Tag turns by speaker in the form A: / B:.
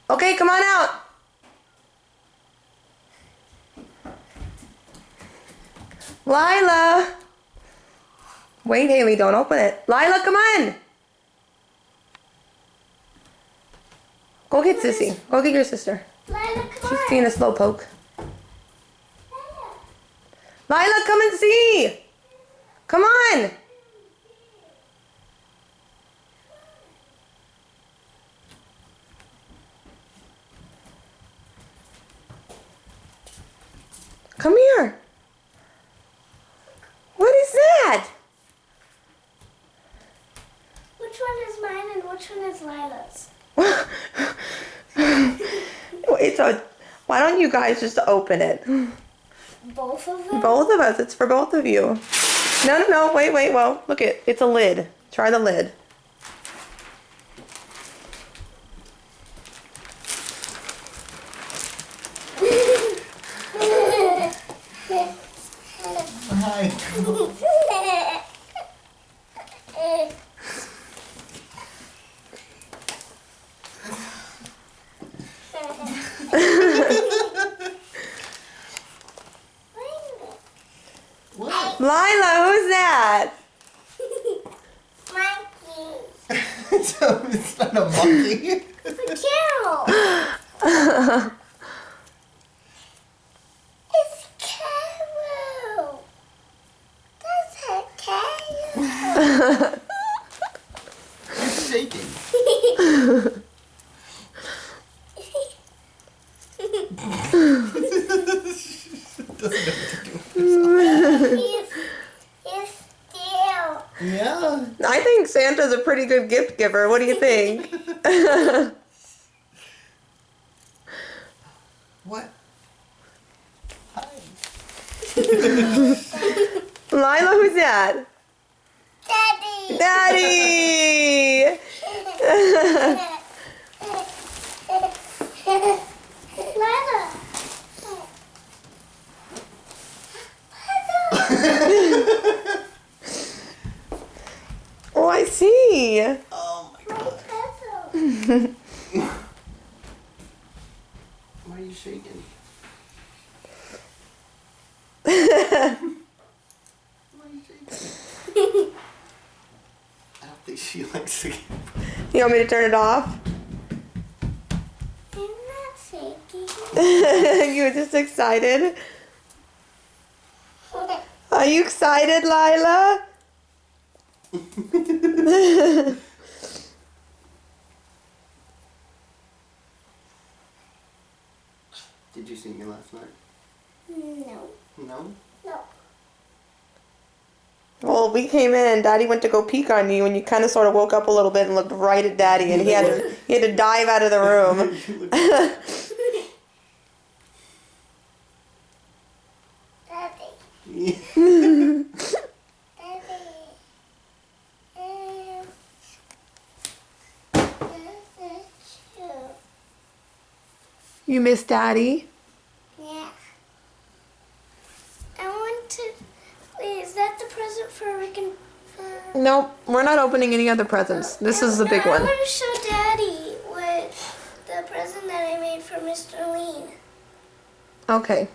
A: Okay, come on out. Lila. Wait, Haley, don't open it. Lila, come on. Go get Sissy. Go get your sister.
B: Lila, come
A: She's
B: on.
A: being a slowpoke. Lila, come and see. Come on. Come here. What is that?
B: Which one is mine and which one is Lila's?
A: Wait, so why don't you guys just open it?
B: Both of them?
A: Both of us. It's for both of you. No. Wait. Well, look it. It's a lid. Try the lid.
C: Hi. What?
A: Lila, who's that?
B: Monkey.
C: So it's not a monkey.
B: It's a cow. It's a cow. That's a cow.
C: It's shaking.
B: He's still.
C: Yeah.
A: I think Santa's a pretty good gift giver. What do you think?
C: What? Hi.
A: Lila, who's that?
B: Daddy.
A: Daddy!
B: Lila.
A: Oh, I see.
C: Oh my
B: My
C: god.
B: puzzle.
C: Why are you shaking? Why are you shaking? I don't think she likes it.
A: You want me to turn it off?
B: I'm not shaking.
A: You were just excited? Are you excited, Lila?
C: Did you see me last night?
B: No.
C: No?
B: No.
A: Well, we came in and Daddy went to go peek on you and you kind of sort of woke up a little bit and looked right at Daddy and he had to dive out of the room.
B: Daddy. Daddy.
A: You miss Daddy?
B: Yeah. I want to. Wait, is that the present for Rick and for?
A: Nope, we're not opening any other presents. This is the big
B: I
A: one.
B: want to show Daddy what the present that I made for Mr. Lean.
A: Okay.